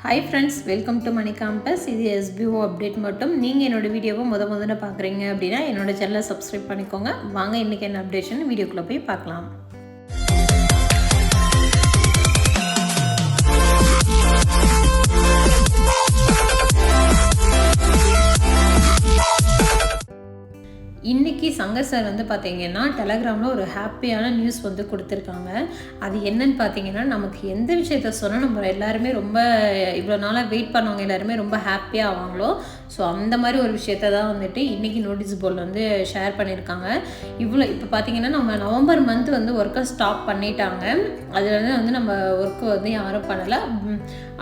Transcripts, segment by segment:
Hi friends, welcome to Money Campus. இது SBO update மட்டும். நீங்கள் என்னோட வீடியோவை முதல்ல பார்க்குறீங்க அப்படின்னா என்னோட சேனலை சப்ஸ்கிரைப் பண்ணிக்கோங்க. வாங்க இன்றைக்கி என்ன அப்டேஷன் வீடியோக்குள்ளே போய் பார்க்கலாம். இன்றைக்கி சங்கர் சார் வந்து பார்த்திங்கன்னா டெலகிராமில் ஒரு ஹாப்பியான நியூஸ் வந்து கொடுத்துருக்காங்க. அது என்னன்னு பார்த்தீங்கன்னா, நமக்கு எந்த விஷயத்த சொன்னால் நம்ம எல்லாருமே ரொம்ப இவ்வளோ நாளாக வெயிட் பண்ணவங்க எல்லாருமே ரொம்ப ஹாப்பியாக ஆவாங்களோ, ஸோ அந்த மாதிரி ஒரு விஷயத்த தான் வந்துட்டு இன்றைக்கி நோட்டீஸ் போர்டில் வந்து ஷேர் பண்ணியிருக்காங்க. இப்போ பார்த்திங்கன்னா நம்ம நவம்பர் மந்த் வந்து ஒர்க்கை ஸ்டாப் பண்ணிட்டாங்க. அதில் வந்து நம்ம ஒர்க்கு வந்து யாரும் பண்ணலை.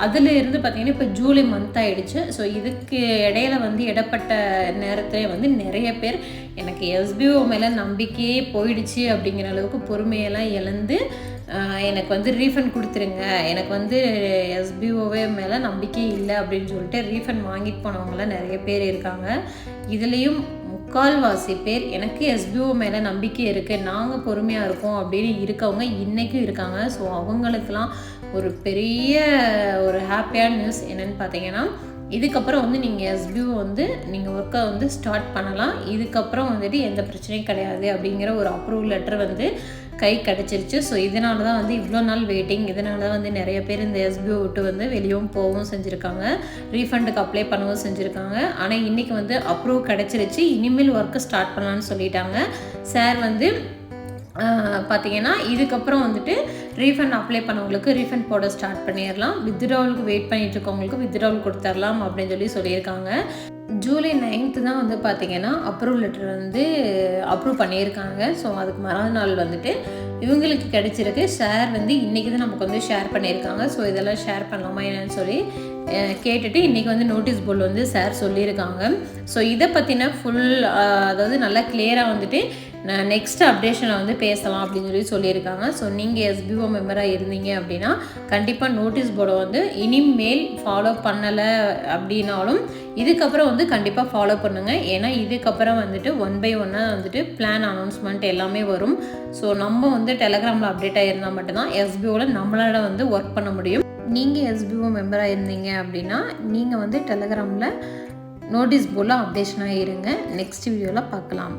அதில் இருந்து பார்த்திங்கன்னா இப்போ ஜூலை மந்த் ஆகிடுச்சு. ஸோ இதுக்கு இடையில வந்து இடப்பட்ட நேரத்தில் வந்து நிறைய பேர் எனக்கு SBO மேலே நம்பிக்கையே போயிடுச்சு அப்படிங்கிற அளவுக்கு பொறுமையெல்லாம் இழந்து எனக்கு வந்து ரீஃபண்ட் கொடுத்துருங்க, எனக்கு வந்து SBOவே மேலே நம்பிக்கை இல்லை அப்படின்னு சொல்லிட்டு ரீஃபண்ட் வாங்கிட்டு போனவங்களாம் நிறைய பேர் இருக்காங்க. இதுலேயும் முக்கால்வாசி பேர் எனக்கு SBO மேலே நம்பிக்கை இருக்குது, நாங்கள் பொறுமையாக இருக்கோம் அப்படின்னு இருக்கவங்க இன்றைக்கும் இருக்காங்க. ஸோ அவங்களுக்கெல்லாம் ஒரு பெரிய ஒரு ஹாப்பியான நியூஸ் என்னென்னு பார்த்தீங்கன்னா, இதுக்கப்புறம் வந்து நீங்கள் SBO வந்து நீங்கள் ஒர்க்கை வந்து ஸ்டார்ட் பண்ணலாம். இதுக்கப்புறம் வந்துட்டு எந்த பிரச்சனையும் கிடையாது அப்படிங்கிற ஒரு அப்ரூவல் லெட்டர் வந்து கை கிடச்சிருச்சு. ஸோ இதனால தான் வந்து இவ்வளோ நாள் வெயிட்டிங். இதனால தான் வந்து நிறைய பேர் இந்த SBO விட்டு வந்து வெளியவும் போகவும் செஞ்சுருக்காங்க, ரீஃபண்டுக்கு அப்ளை பண்ணவும் செஞ்சுருக்காங்க. ஆனால் இன்றைக்கி வந்து அப்ரூவ் கிடச்சிருச்சு. இனிமேல் ஒர்க்கை ஸ்டார்ட் பண்ணலான்னு சொல்லிட்டாங்க சார். வந்து பார்த்திங்கன்னா இதுக்கப்புறம் வந்துட்டு ரீஃபண்ட் அப்ளை பண்ணவங்களுக்கு ரீஃபண்ட் போட ஸ்டார்ட் பண்ணிடலாம். வித்ட்ராவலுக்கு வெயிட் பண்ணிட்டு இருக்கவங்களுக்கு வித்ட்ராவல் கொடுத்துடலாம் அப்படின்னு சொல்லியிருக்காங்க. ஜூலை 9th தான் வந்து பார்த்திங்கன்னா அப்ரூவல் லெட்டர் வந்து அப்ரூவ் பண்ணியிருக்காங்க. ஸோ அதுக்கு மறுநாள் வந்துட்டு இவங்களுக்கு கிடச்சிருக்கு. ஷேர் வந்து இன்றைக்கி தான் நமக்கு வந்து ஷேர் பண்ணியிருக்காங்க. ஸோ இதெல்லாம் ஷேர் பண்ணலாமா என்னன்னு சொல்லி கேட்டுட்டு இன்றைக்கி வந்து நோட்டீஸ் போர்டில் வந்து சார் சொல்லியிருக்காங்க. ஸோ இதை பற்றின ஃபுல் அதாவது நல்லா கிளியராக வந்துட்டு நெக்ஸ்ட் அப்டேஷனில் வந்து பேசலாம் அப்படின்னு சொல்லியிருக்காங்க. ஸோ நீங்கள் SBO மெம்பராக இருந்தீங்க அப்படின்னா கண்டிப்பாக நோட்டீஸ் போர்டை வந்து இனிமேல் ஃபாலோ பண்ணலை அப்படின்னாலும் இதுக்கப்புறம் வந்து கண்டிப்பாக ஃபாலோ பண்ணுங்கள். ஏன்னா இதுக்கப்புறம் வந்துட்டு 1 by 1 வந்துட்டு பிளான் அனௌன்ஸ்மெண்ட் எல்லாமே வரும். ஸோ நம்ம வந்து டெலகிராமில் அப்டேட்டாக இருந்தால் மட்டும்தான் SBOவில் நம்மளால வந்து ஒர்க் பண்ண முடியும். நீங்கள் SBO மெம்பராக இருந்தீங்க அப்படின்னா நீங்கள் வந்து டெலகிராமில் நோட்டீஸ் போர்டில் அப்டேஷனாக இருங்க. நெக்ஸ்ட் வீடியோவில் பார்க்கலாம்.